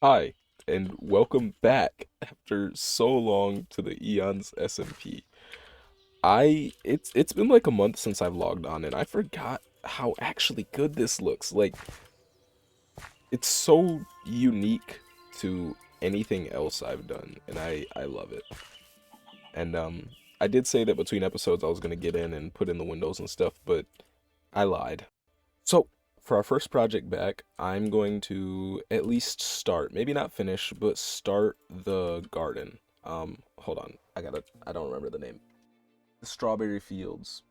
Hi, and welcome back after so long to the Eons SMP. It's been like a month since I've logged on and I forgot how actually good this looks. Like it's so unique to anything else I've done and I love it. And I did say that between episodes I was going to get in and put in the windows and stuff, but I lied. So, for our first project back, I'm going to at least start, maybe not finish, but start the garden. Hold on. I don't remember the name. The strawberry fields.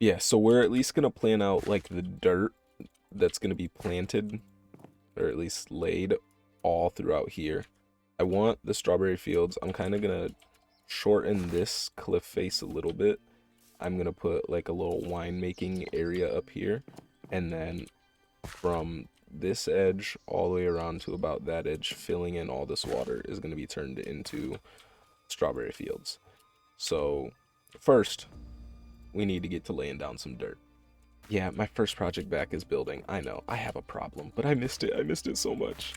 Yeah, so we're at least gonna plan out like the dirt that's gonna be planted, or at least laid all throughout here. I want the strawberry fields. I'm kind of gonna shorten this cliff face a little bit. I'm gonna put like a little winemaking area up here, and then from this edge all the way around to about that edge, filling in all this water is going to be turned into strawberry fields. So first, we need to get to laying down some dirt. Yeah, my first project back is building. I know, I have a problem, but I missed it. I missed it so much.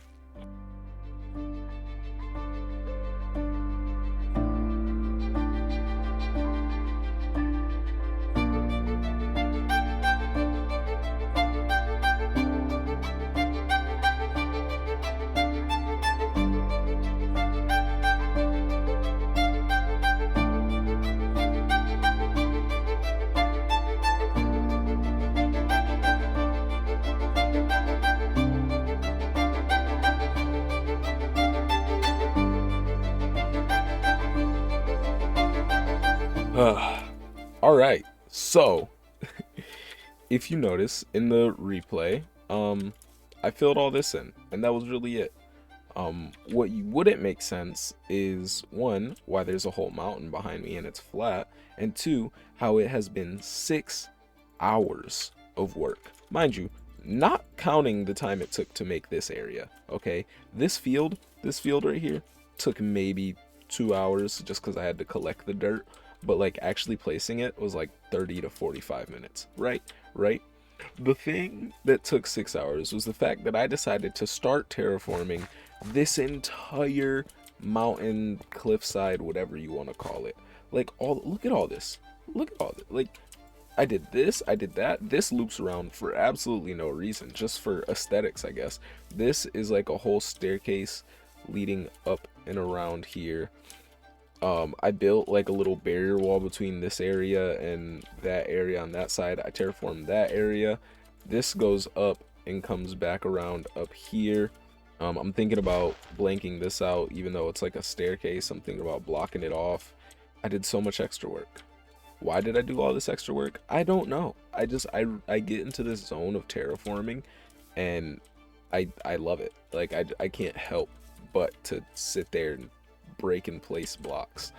All right. So, if you notice in the replay, I filled all this in, and that was really it. What you wouldn't make sense is one, why there's a whole mountain behind me and it's flat, and two, how it has been 6 hours of work. Mind you, not counting the time it took to make this area, okay? This field right here took maybe 2 hours just because I had to collect the dirt, but like actually placing it was like 30 to 45 minutes, right? Right? The thing that took 6 hours was the fact that I decided to start terraforming this entire mountain, cliffside, whatever you want to call it. Like look at all this. Look at all this. Like I did this, I did that. This loops around for absolutely no reason, just for aesthetics, I guess. This is like a whole staircase leading up and around here. I built like a little barrier wall between this area and that area on that side. I terraformed that area. This goes up and comes back around up here. I'm thinking about blanking this out, even though it's like a staircase. I'm thinking about blocking it off. I did so much extra work. Why did I do all this extra work? I don't know. I get into this zone of terraforming and I love it. Like I can't help but to sit there and break and place blocks.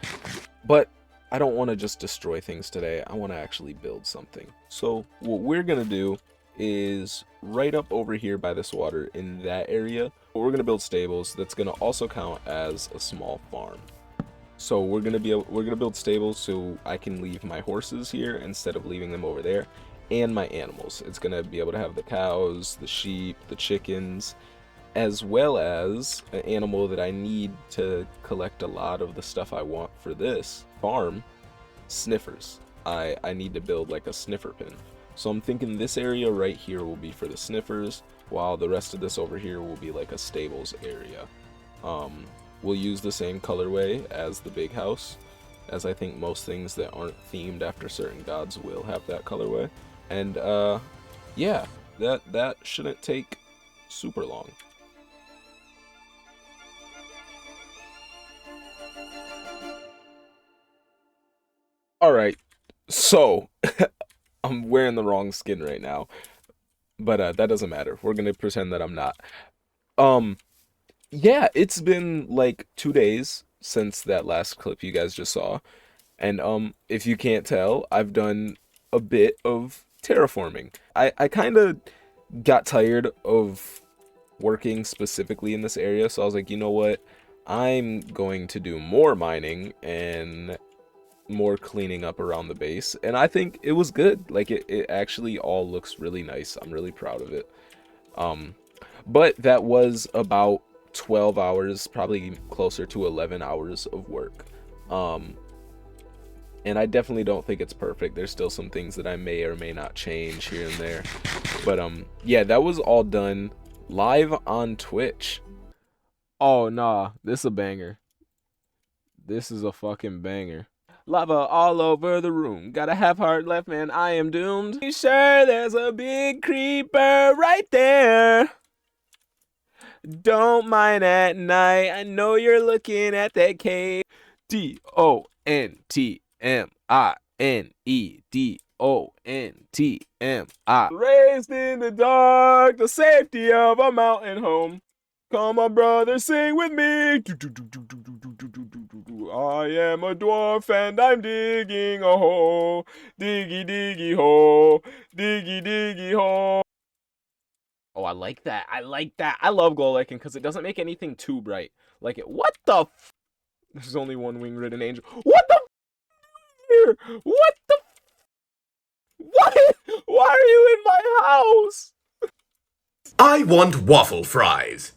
But I don't want to just destroy things today. I want to actually build something. So what we're going to do is right up over here by this water in that area, we're going to build stables that's going to also count as a small farm. So we're going to build stables so I can leave my horses here instead of leaving them over there, and my animals. It's going to be able to have the cows, the sheep, the chickens, as well as an animal that I need to collect a lot of the stuff I want for this farm, sniffers. I need to build like a sniffer pen. So I'm thinking this area right here will be for the sniffers, while the rest of this over here will be like a stables area. We'll use the same colorway as the big house, as I think most things that aren't themed after certain gods will have that colorway. And yeah, that shouldn't take super long. All right, so I'm wearing the wrong skin right now, but that doesn't matter. We're gonna pretend that I'm not. Um, yeah, it's been like 2 days since that last clip you guys just saw, and if you can't tell, I've done a bit of terraforming. I kind of got tired of working specifically in this area, so I was like, you know what? I'm going to do more mining and more cleaning up around the base, and I think it was good. Like it actually all looks really nice. I'm really proud of it. um but that was about 12 hours, probably closer to 11 hours of work. And I definitely don't think it's perfect. There's still some things that I may or may not change here and there. But yeah, that was all done live on Twitch. Oh nah, this is a banger. This is a fucking banger. Lava all over the room. Got a half heart left, man. I am doomed. Be sure there's a big creeper right there. Don't mind at night. I know you're looking at that cave. DONTMINEDONTMI. Raised in the dark, the safety of a mountain home. Come on, brother, sing with me. I am a dwarf and I'm digging a hole. Diggy, diggy hole. Diggy, diggy hole. Oh, I like that. I like that. I love glow liking because it doesn't make anything too bright. Like it. What the f? There's only one wing-ridden angel. What the f? Here? What the f? What? Why are you in my house? I want waffle fries.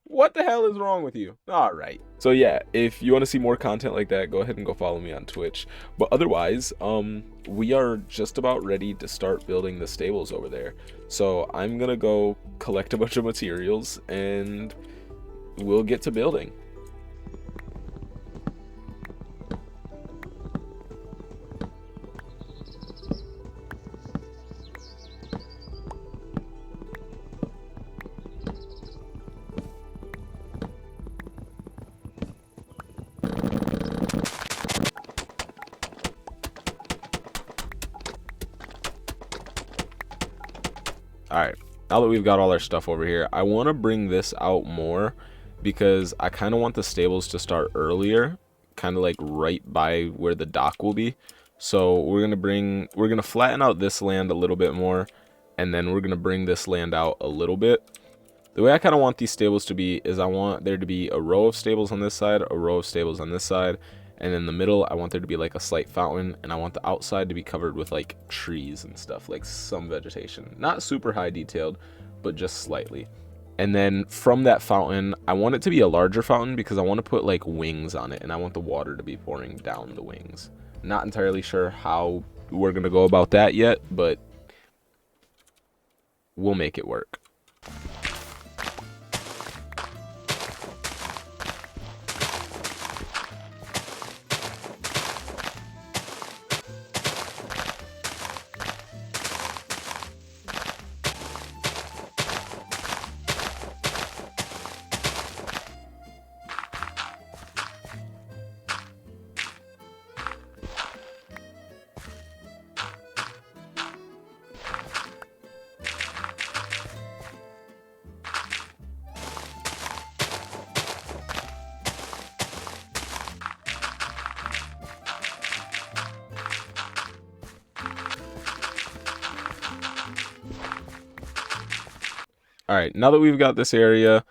What the hell is wrong with you? All right. So yeah, if you want to see more content like that, go ahead and go follow me on Twitch. But otherwise, we are just about ready to start building the stables over there. So I'm gonna go collect a bunch of materials and we'll get to building. Alright, now that we've got all our stuff over here, I want to bring this out more because I kind of want the stables to start earlier, kind of like right by where the dock will be. So we're gonna flatten out this land a little bit more, and then we're gonna bring this land out a little bit. The way I kind of want these stables to be is I want there to be a row of stables on this side, a row of stables on this side, and in the middle I want there to be like a slight fountain, and I want the outside to be covered with like trees and stuff, like some vegetation. Not super high detailed, but just slightly. And then from that fountain, I want it to be a larger fountain because I want to put like wings on it, and I want the water to be pouring down the wings. Not entirely sure how we're going to go about that yet, but we'll make it work. Alright, now that we've got this area,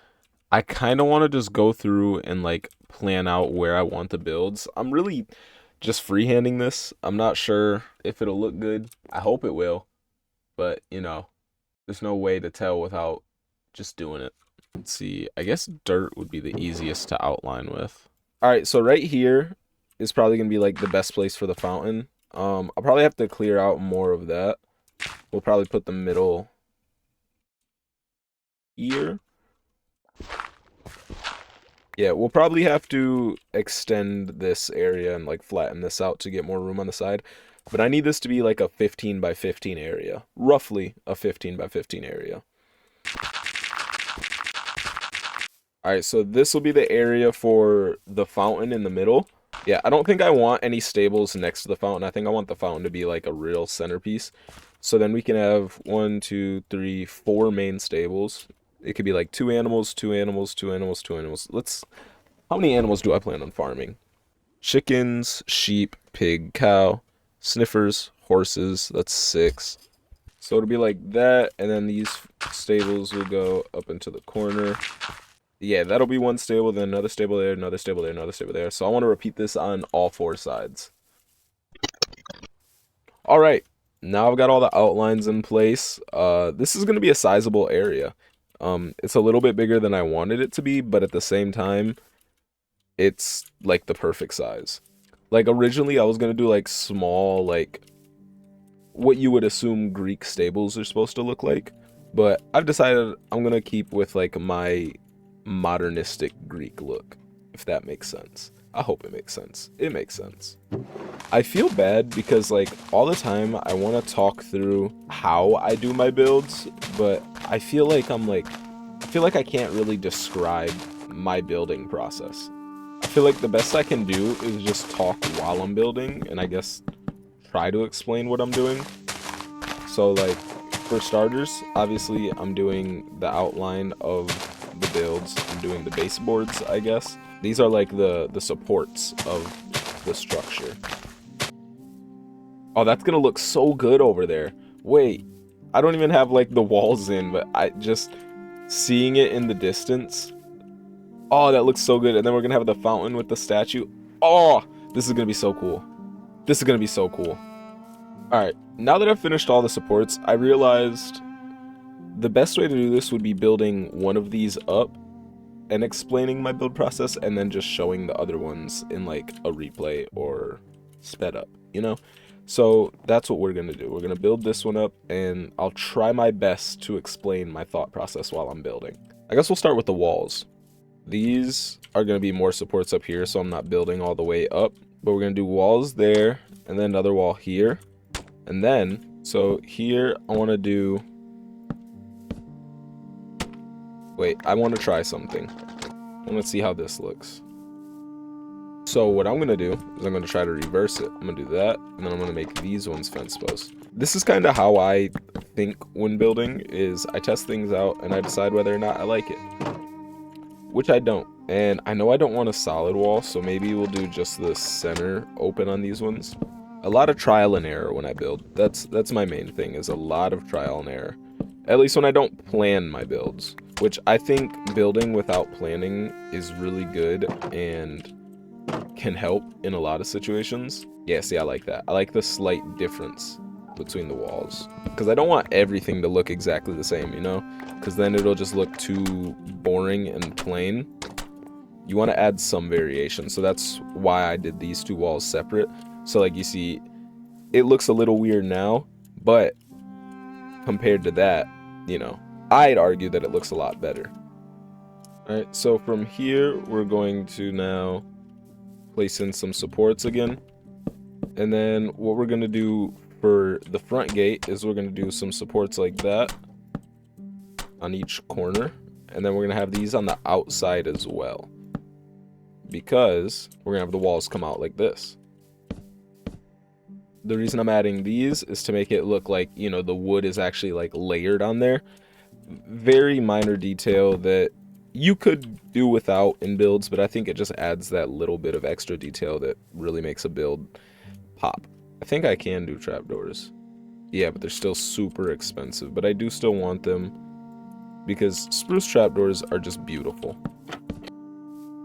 I kind of want to just go through and like plan out where I want the builds. I'm really just freehanding this. I'm not sure if it'll look good. I hope it will, but you know, there's no way to tell without just doing it. Let's see, I guess dirt would be the easiest to outline with. Alright, so right here is probably going to be like the best place for the fountain. I'll probably have to clear out more of that. We'll probably put the middle here. Yeah, we'll probably have to extend this area and like flatten this out to get more room on the side. But I need this to be like a 15 by 15 area. Roughly a 15 by 15 area. Alright, so this will be the area for the fountain in the middle. Yeah, I don't think I want any stables next to the fountain. I think I want the fountain to be like a real centerpiece. So then we can have 1, 2, 3, 4 main stables. It could be like 2 animals, 2 animals, 2 animals, 2 animals. How many animals do I plan on farming? Chickens, sheep, pig, cow, sniffers, horses. That's 6. So it'll be like that, and then these stables will go up into the corner. Yeah, that'll be one stable, then another stable there, another stable there, another stable there. So I want to repeat this on all 4 sides. Alright, now I've got all the outlines in place. This is going to be a sizable area. It's a little bit bigger than I wanted it to be, but at the same time, it's like the perfect size. Like originally I was gonna do like small, like what you would assume Greek stables are supposed to look like, but I've decided I'm gonna keep with like my modernistic Greek look, if that makes sense. I hope it makes sense. It makes sense. I feel bad because like all the time I want to talk through how I do my builds, but I feel like I can't really describe my building process. I feel like the best I can do is just talk while I'm building and I guess try to explain what I'm doing. So like for starters, obviously I'm doing the outline of the builds. I'm doing the baseboards, I guess. These are like the supports of the structure. Oh, that's gonna look so good over there. Wait, I don't even have like the walls in, but I just seeing it in the distance. Oh, that looks so good. And then we're gonna have the fountain with the statue. Oh, this is gonna be so cool. This is gonna be so cool. All right, now that I've finished all the supports, I realized the best way to do this would be building one of these up and explaining my build process and then just showing the other ones in like a replay or sped up, you know? So that's what we're gonna do. We're gonna build this one up and I'll try my best to explain my thought process while I'm building. I guess we'll start with the walls. These are gonna be more supports up here, so I'm not building all the way up, but we're gonna do walls there and then another wall here. And then, so here I wanna do, wait, I wanna try something. I wanna see how this looks. So what I'm gonna do is I'm gonna try to reverse it. I'm gonna do that, and then I'm gonna make these ones fence posts. This is kind of how I think when building, is I test things out and I decide whether or not I like it. Which I don't. And I know I don't want a solid wall, so maybe we'll do just the center open on these ones. A lot of trial and error when I build. That's my main thing, is a lot of trial and error. At least when I don't plan my builds. Which I think building without planning is really good and can help in a lot of situations. Yeah, see, I like that. I like the slight difference between the walls. Because I don't want everything to look exactly the same, you know? Because then it'll just look too boring and plain. You want to add some variation. So that's why I did these two walls separate. So like you see, it looks a little weird now, but compared to that, you know, I'd argue that it looks a lot better. Alright, so from here, we're going to now place in some supports again. And then what we're going to do for the front gate is we're going to do some supports like that on each corner. And then we're going to have these on the outside as well, because we're going to have the walls come out like this. The reason I'm adding these is to make it look like, you know, the wood is actually like layered on there. Very minor detail that you could do without in builds, but I think it just adds that little bit of extra detail that really makes a build pop. I think I can do trapdoors. Yeah, but they're still super expensive, but I do still want them because spruce trapdoors are just beautiful.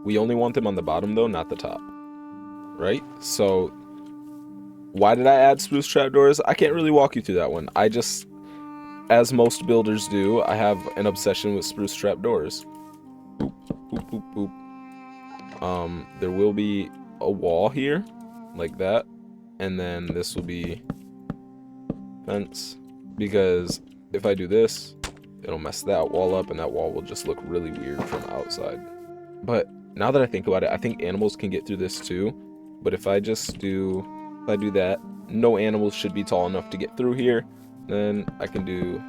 We only want them on the bottom though, not the top. Right? So why did I add spruce trapdoors? I can't really walk you through that one. I just, as most builders do, I have an obsession with spruce trapdoors. Boop, boop, boop, boop. There will be a wall here, like that, and then this will be fence, because if I do this, it'll mess that wall up, and that wall will just look really weird from outside. But now that I think about it, I think animals can get through this too. But if I do that, no animals should be tall enough to get through here. Then I can do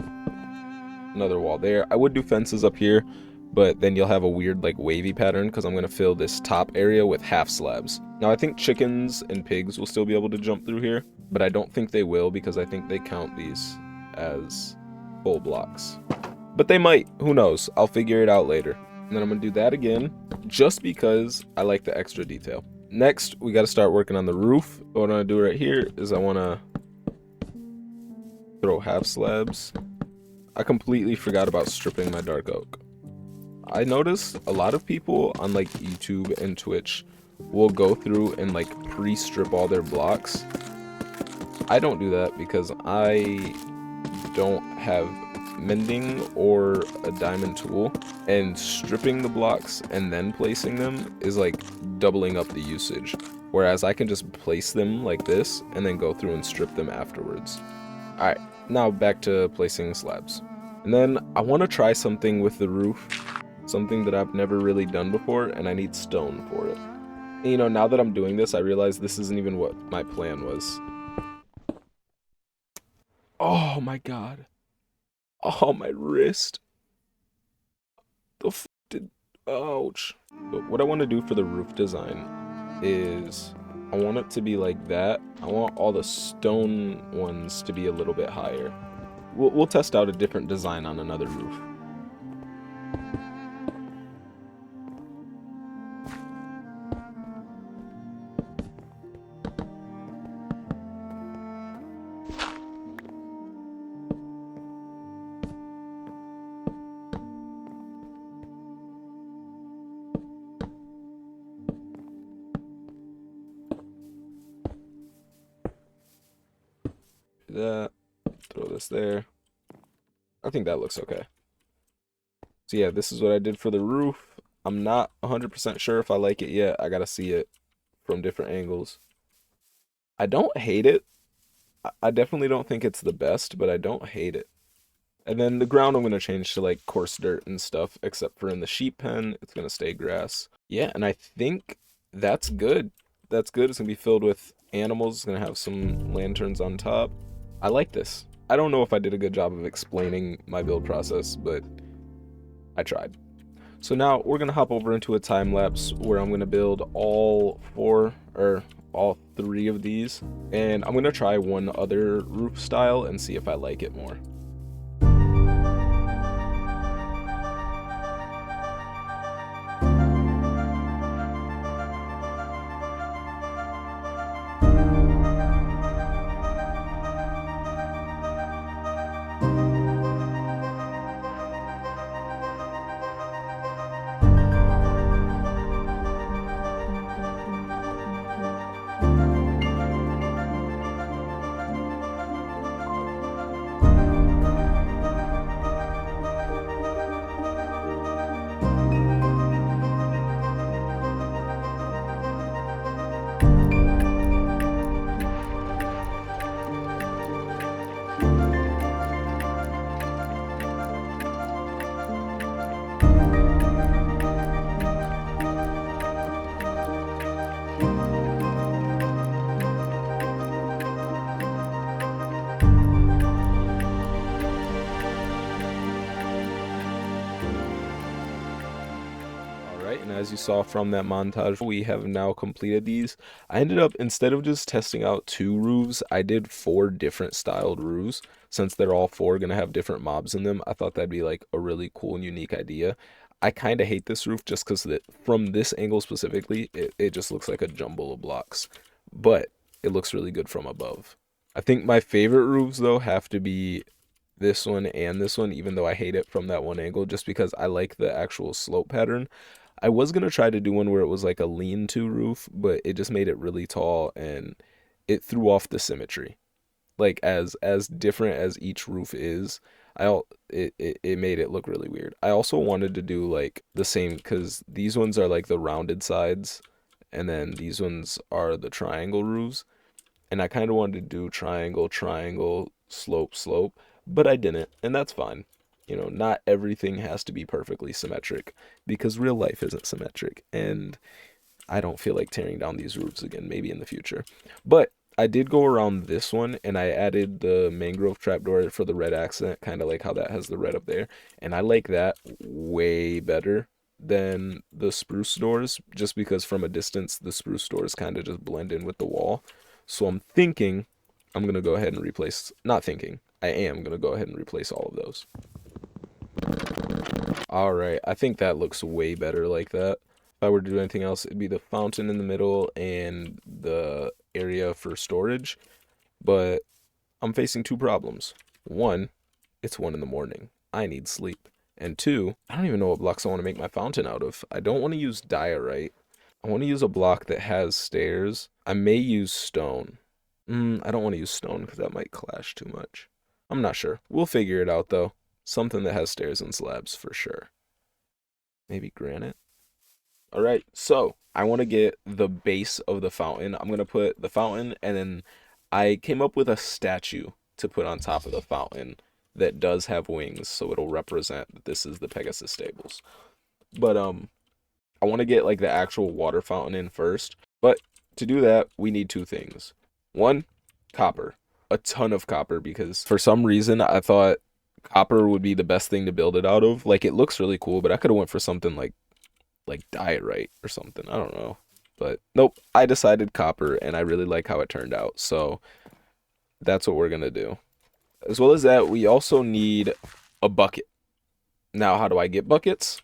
another wall there. I would do fences up here, but then you'll have a weird like wavy pattern because I'm going to fill this top area with half slabs. Now I think chickens and pigs will still be able to jump through here, but I don't think they will because I think they count these as full blocks. But they might, who knows? I'll figure it out later. And then I'm going to do that again just because I like the extra detail. Next, we got to start working on the roof. What I'm going to do right here is I want to throw half slabs. I completely forgot about stripping my dark oak. I noticed a lot of people on like YouTube and Twitch will go through and like pre-strip all their blocks. I don't do that because I don't have mending or a diamond tool, and stripping the blocks and then placing them is like doubling up the usage. Whereas I can just place them like this and then go through and strip them afterwards. Alright, now back to placing slabs. And then I want to try something with the roof, something that I've never really done before, and I need stone for it. And, you know, now that I'm doing this, I realize this isn't even what my plan was. Oh my god. Oh, my wrist. The f did... Ouch. But what I want to do for the roof design is I want it to be like that. I want all the stone ones to be a little bit higher. We'll test out a different design on another roof. That, throw this there. I think that looks okay. So yeah, this is what I did for the roof. I'm not 100% sure if I like it yet. I gotta see it from different angles. I don't hate it. I definitely don't think it's the best, but I don't hate it. And then the ground I'm gonna change to like coarse dirt and stuff, except for in the sheep pen, it's gonna stay grass. Yeah, and I think that's good. That's good. It's gonna be filled with animals. It's gonna have some lanterns on top. I like this. I don't know if I did a good job of explaining my build process, but I tried. So now we're gonna hop over into a time lapse where I'm gonna build all three of these, and I'm gonna try one other roof style and see if I like it more. And as you saw from that montage, we have now completed these. I ended up, instead of just testing out 2 roofs, I did 4 different styled roofs. Since they're all 4 gonna have different mobs in them, I thought that'd be like a really cool and unique idea. I kind of hate this roof just because from this angle specifically, it just looks like a jumble of blocks. But it looks really good from above. I think my favorite roofs though have to be this one and this one, even though I hate it from that one angle, just because I like the actual slope pattern. I was gonna try to do one where it was like a lean-to roof, but it just made it really tall and it threw off the symmetry. Like as different as each roof is, it made it look really weird. I also wanted to do like the same because these ones are like the rounded sides, and then these ones are the triangle roofs. And I kind of wanted to do triangle, triangle, slope, slope, but I didn't, and that's fine. You know, not everything has to be perfectly symmetric because real life isn't symmetric, and I don't feel like tearing down these roofs again, maybe in the future. But I did go around this one, and I added the mangrove trapdoor for the red accent, kind of like how that has the red up there, and I like that way better than the spruce doors, just because from a distance, the spruce doors kind of just blend in with the wall. So I'm thinking I'm going to go ahead and replace, not thinking, I am going to go ahead and replace all of those. All right, I think that looks way better like that. If I were to do anything else, it'd be the fountain in the middle and the area for storage. But I'm facing 2 problems. One, it's 1 in the morning. I need sleep. And 2, I don't even know what blocks I want to make my fountain out of. I don't want to use diorite. I want to use a block that has stairs. I may use stone. I don't want to use stone because that might clash too much. I'm not sure. We'll figure it out though. Something that has stairs and slabs for sure. Maybe granite. All right, so I want to get the base of the fountain. I'm gonna put the fountain, and then I came up with a statue to put on top of the fountain that does have wings, so it'll represent that this is the Pegasus stables. But I want to get like the actual water fountain in first. But to do that, we need two things. One, copper. A ton of copper, because for some reason I thought copper would be the best thing to build it out of. Like, it looks really cool, but I could have went for something like diorite or something. I don't know. But nope, I decided copper, and I really like how it turned out. So that's what we're gonna do. As well as that, we also need a bucket. Now, how do I get buckets?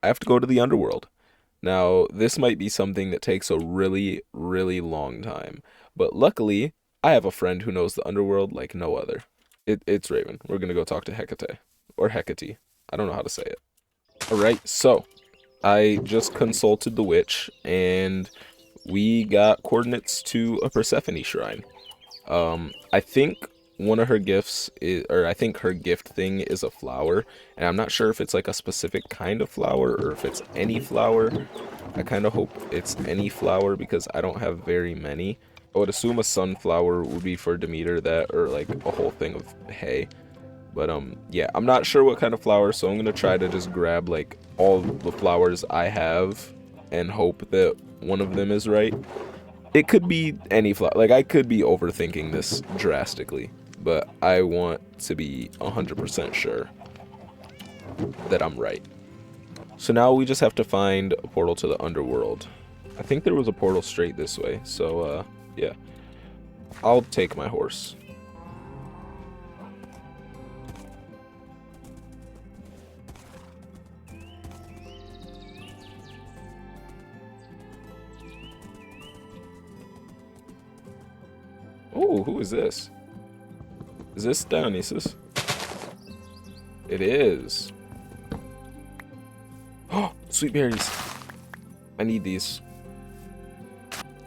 I have to go to the underworld. Now, this might be something that takes a really, really long time. But luckily, I have a friend who knows the underworld like no other. It's Raven. We're gonna go talk to Hecate. Or Hecate. I don't know how to say it. Alright, so I just consulted the witch, and we got coordinates to a Persephone shrine. I think one of her gifts is, or I think her gift thing is a flower, and I'm not sure if it's like a specific kind of flower or if it's any flower. I kind of hope it's any flower because I don't have very many. I would assume a sunflower would be for Demeter, that, or like a whole thing of hay. But yeah, I'm not sure what kind of flower, so I'm gonna try to just grab like all the flowers I have and hope that one of them is right. It could be any flower. Like, I could be overthinking this drastically, but I want to be 100% sure that I'm right. So now we just have to find a portal to the underworld. I think there was a portal straight this way, so yeah. I'll take my horse. Oh, who is this? Is this Dionysus? It is. Oh, sweet berries. I need these.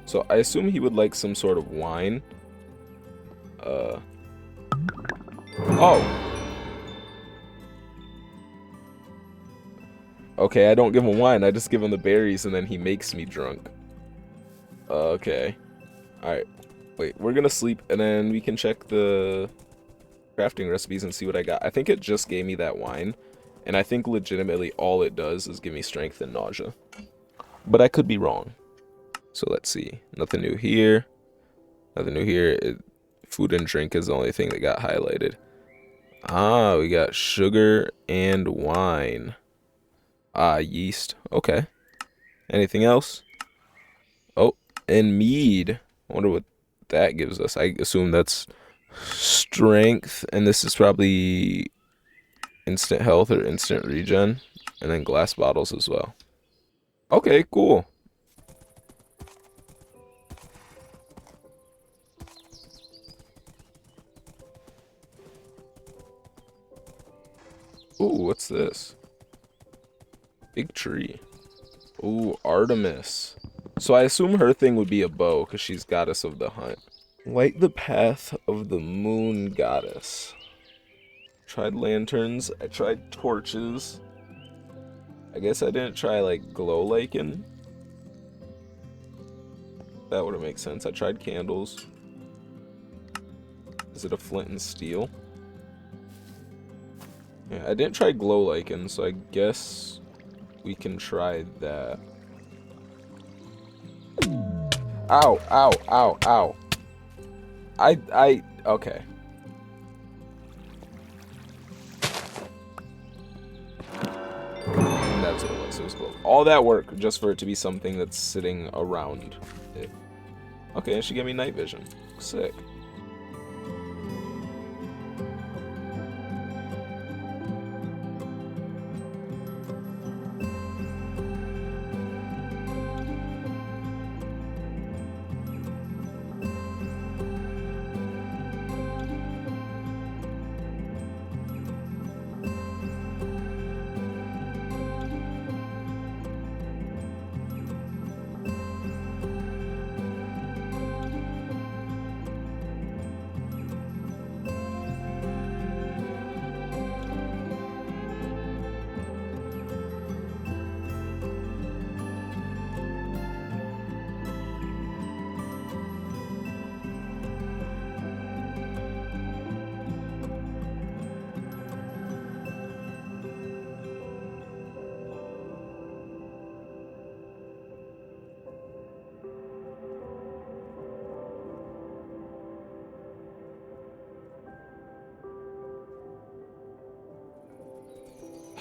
So I assume he would like some sort of wine. Oh. Okay, I don't give him wine. I just give him the berries, and then he makes me drunk. Okay. Alright. Wait, we're gonna sleep, and then we can check the crafting recipes and see what I got. I think it just gave me that wine, and I think legitimately all it does is give me strength and nausea. But I could be wrong. So let's see. Nothing new here. Nothing new here. Food and drink is the only thing that got highlighted. Ah, we got sugar and wine. Ah, yeast. Okay. Anything else? Oh, and mead. I wonder what that gives us. I assume that's strength, and this is probably instant health or instant regen, and then glass bottles as well. Okay, cool. Ooh, what's this? Big tree. Ooh, Artemis. So I assume her thing would be a bow, because she's goddess of the hunt. Light the path of the moon goddess. Tried lanterns. I tried torches. I guess I didn't try, like, glow lichen. That would make sense. I tried candles. Is it a flint and steel? Yeah, I didn't try glow lichen, so I guess we can try that. Ow, ow, ow, ow. Okay. That's what it was. It was close. All that work just for it to be something that's sitting around it. Okay, and she gave me night vision. Sick.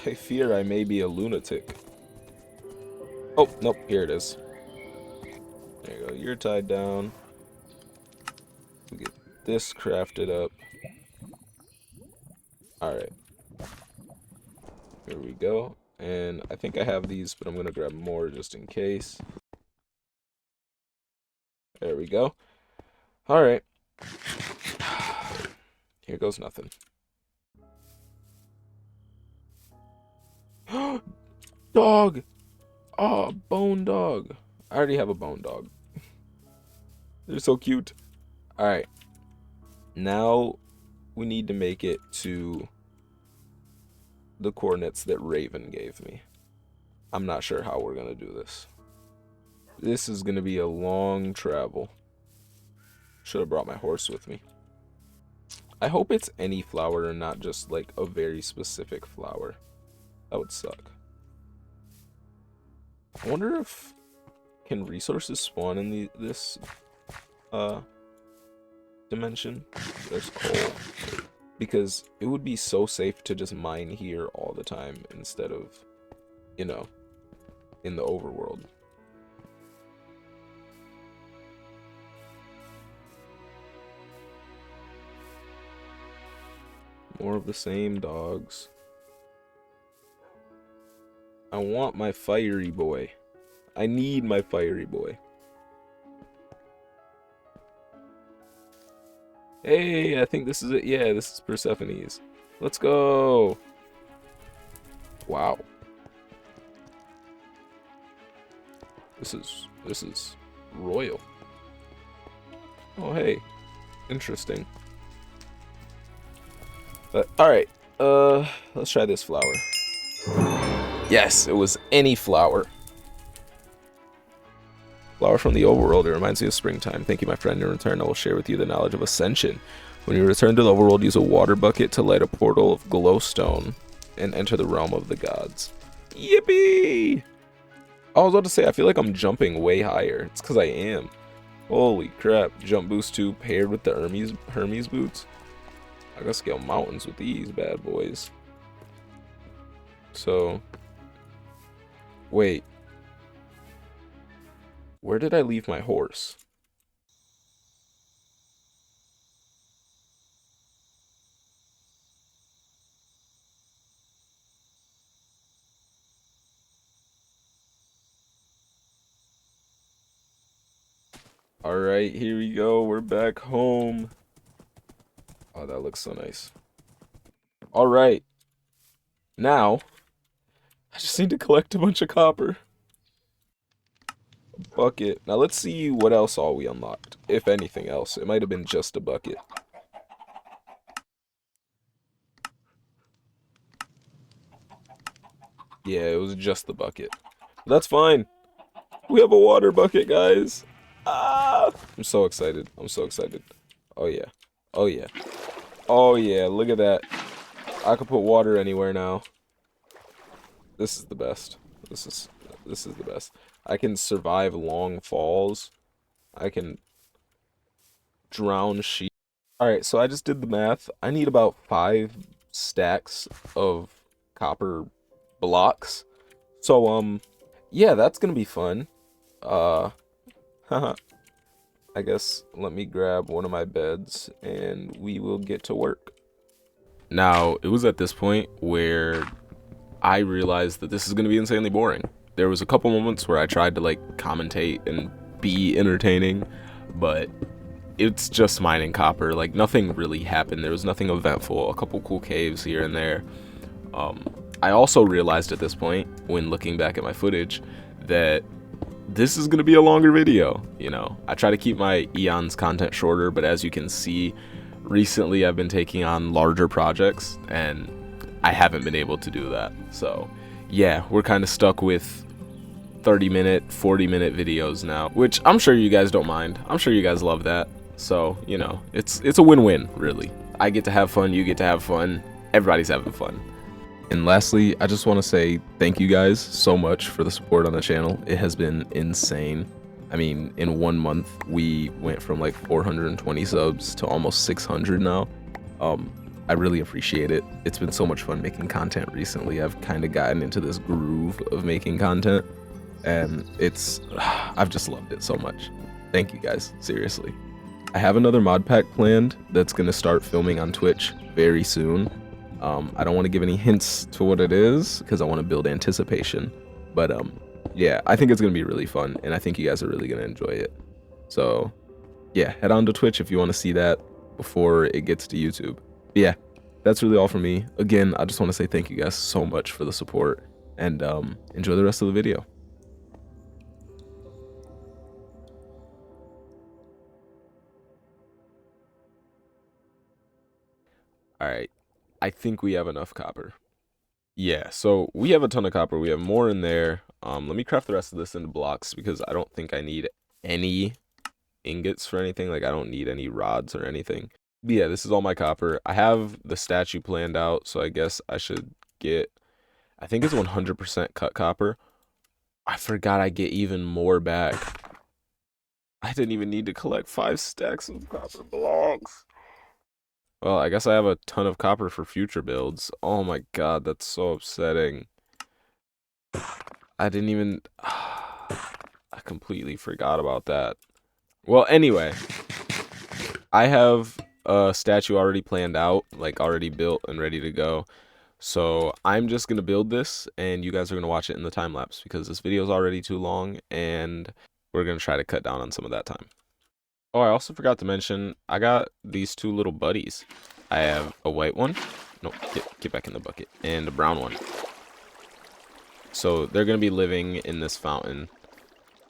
I fear I may be a lunatic. Oh, nope, here it is. There you go, you're tied down. We get this crafted up. Alright. Here we go. And I think I have these, but I'm gonna grab more just in case. There we go. Alright. Here goes nothing. Dog! Oh, bone dog. I already have a bone dog. They're so cute. Alright. Now we need to make it to the coordinates that Raven gave me. I'm not sure how we're gonna do this. This is gonna be a long travel. Should have brought my horse with me. I hope it's any flower and not just like a very specific flower. That would suck. I wonder if can resources spawn in this dimension. There's coal, because it would be so safe to just mine here all the time instead of, you know, in the overworld. More of the same dogs. I want my fiery boy. I need my fiery boy. Hey, I think this is it. Yeah, this is Persephone's. Let's go. Wow. This is royal. Oh, hey. Interesting. But all right. Let's try this flower. Yes, it was any flower. Flower from the overworld. It reminds me of springtime. Thank you, my friend. In return, I will share with you the knowledge of ascension. When you return to the overworld, use a water bucket to light a portal of glowstone and enter the realm of the gods. Yippee! I was about to say, I feel like I'm jumping way higher. It's because I am. Holy crap. Jump boost 2 paired with the Hermes boots. I gotta scale mountains with these bad boys. So, wait. Where did I leave my horse? Alright, here we go. We're back home. Oh, that looks so nice. Alright. Now, I just need to collect a bunch of copper. Bucket. Now let's see what else all we unlocked. If anything else. It might have been just a bucket. Yeah, it was just the bucket. That's fine. We have a water bucket, guys. Ah! I'm so excited. I'm so excited. Oh yeah. Oh yeah. Oh yeah, look at that. I could put water anywhere now. This is the best. This is the best. I can survive long falls. I can drown sheep. Alright, so I just did the math. I need about 5 stacks of copper blocks. So, yeah, that's gonna be fun. Haha. I guess let me grab one of my beds and we will get to work. Now, it was at this point where I realized that this is gonna be insanely boring. There was a couple moments where I tried to like commentate and be entertaining, but it's just mining copper. Like nothing really happened. There was nothing eventful. A couple cool caves here and there. I also realized at this point, when looking back at my footage, that this is gonna be a longer video. You know, I try to keep my Eons content shorter, but as you can see, recently I've been taking on larger projects and I haven't been able to do that. So yeah, we're kind of stuck with 30-minute, 40-minute videos now, which I'm sure you guys don't mind. I'm sure you guys love that. So, you know, it's a win-win, really. I get to have fun, you get to have fun, everybody's having fun. And lastly, I just want to say thank you guys so much for the support on the channel. It has been insane. I mean, in 1 month, we went from like 420 subs to almost 600 now. I really appreciate it. It's been so much fun making content recently. I've kind of gotten into this groove of making content, and I've just loved it so much. Thank you guys, seriously. I have another mod pack planned that's going to start filming on Twitch very soon. I don't want to give any hints to what it is because I want to build anticipation. But yeah, I think it's going to be really fun, and I think you guys are really going to enjoy it. So yeah, head on to Twitch if you want to see that before it gets to YouTube. But yeah, that's really all for me. Again, I just want to say thank you guys so much for the support, and enjoy the rest of the video. All right, I think we have enough copper. Yeah, so we have a ton of copper. We have more in there. Let me craft the rest of this into blocks because I don't think I need any ingots for anything. Like, I don't need any rods or anything. But yeah, this is all my copper. I have the statue planned out, so I guess I should get, I think it's 100% cut copper. I forgot I get even more back. I didn't even need to collect 5 stacks of copper blocks. Well, I guess I have a ton of copper for future builds. Oh my god, that's so upsetting. I didn't even... I completely forgot about that. Well, anyway, I have a statue already planned out, like already built and ready to go. So I'm just going to build this, and you guys are going to watch it in the time lapse because this video is already too long, and we're going to try to cut down on some of that time. Oh, I also forgot to mention, I got these 2 little buddies. I have a white one. No, get back in the bucket. And a brown one. So they're going to be living in this fountain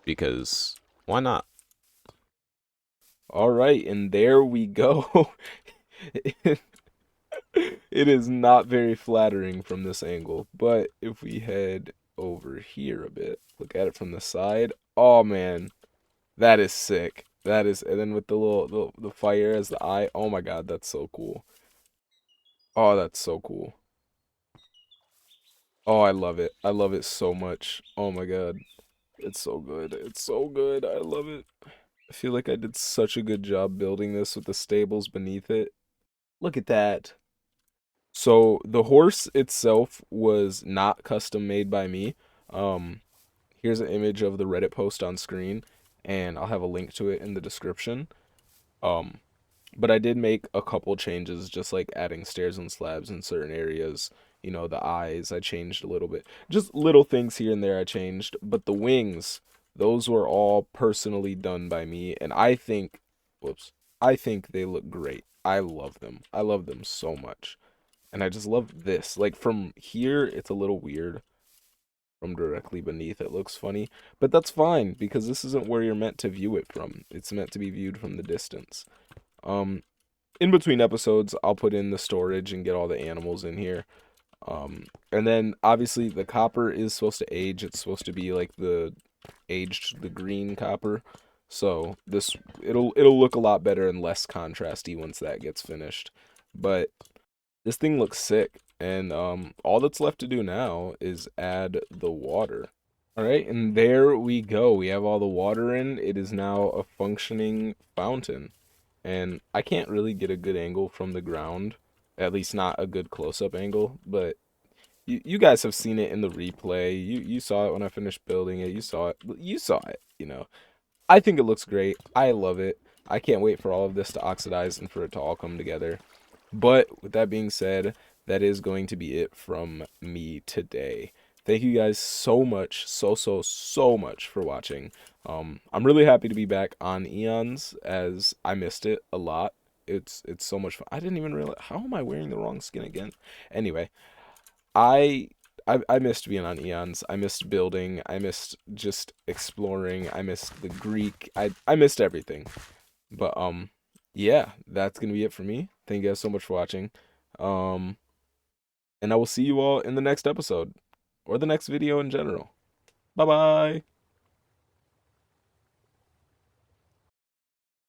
because why not? All right, and there we go. It is not very flattering from this angle, but if we head over here a bit, look at it from the side. Oh man, that is sick. That is, and then with the little the fire as the eye. Oh my god, that's so cool. Oh, that's so cool. Oh, I love it. I love it so much. Oh my god, it's so good. It's so good. I love it. I feel like I did such a good job building this with the stables beneath it. Look at that. So the horse itself was not custom made by me. Um, Here's an image of the Reddit post on screen, and I'll have a link to it in the description. Um, but I did make a couple changes, just like adding stairs and slabs in certain areas. You know, the eyes I changed a little bit. Just little things here and there I changed. But the wings, those were all personally done by me, and I think, whoops, I think they look great. I love them. I love them so much. And I just love this. Like, from here, it's a little weird. From directly beneath, it looks funny. But that's fine, because this isn't where you're meant to view it from. It's meant to be viewed from the distance. In between episodes, I'll put in the storage and get all the animals in here. And then, obviously, the copper is supposed to age. It's supposed to be, like, the green copper. So, it'll look a lot better and less contrasty once that gets finished. But this thing looks sick, and all that's left to do now is add the water. All right, and there we go. We have all the water in. It is now a functioning fountain, and I can't really get a good angle from the ground, at least not a good close-up angle, but you guys have seen it in the replay. You saw it when I finished building it. You saw it. You saw it, you know. I think it looks great. I love it. I can't wait for all of this to oxidize and for it to all come together. But with that being said, that is going to be it from me today. Thank you guys so much, so much for watching. I'm really happy to be back on Eons, as I missed it a lot. It's so much fun. I didn't even realize, how am I wearing the wrong skin again? Anyway, I missed being on Eons. I missed building. I missed just exploring. I missed the Greek. I missed everything. But yeah, that's gonna be it for me. Thank you guys so much for watching. Um and I will see you all in the next episode, or the next video in general. Bye bye.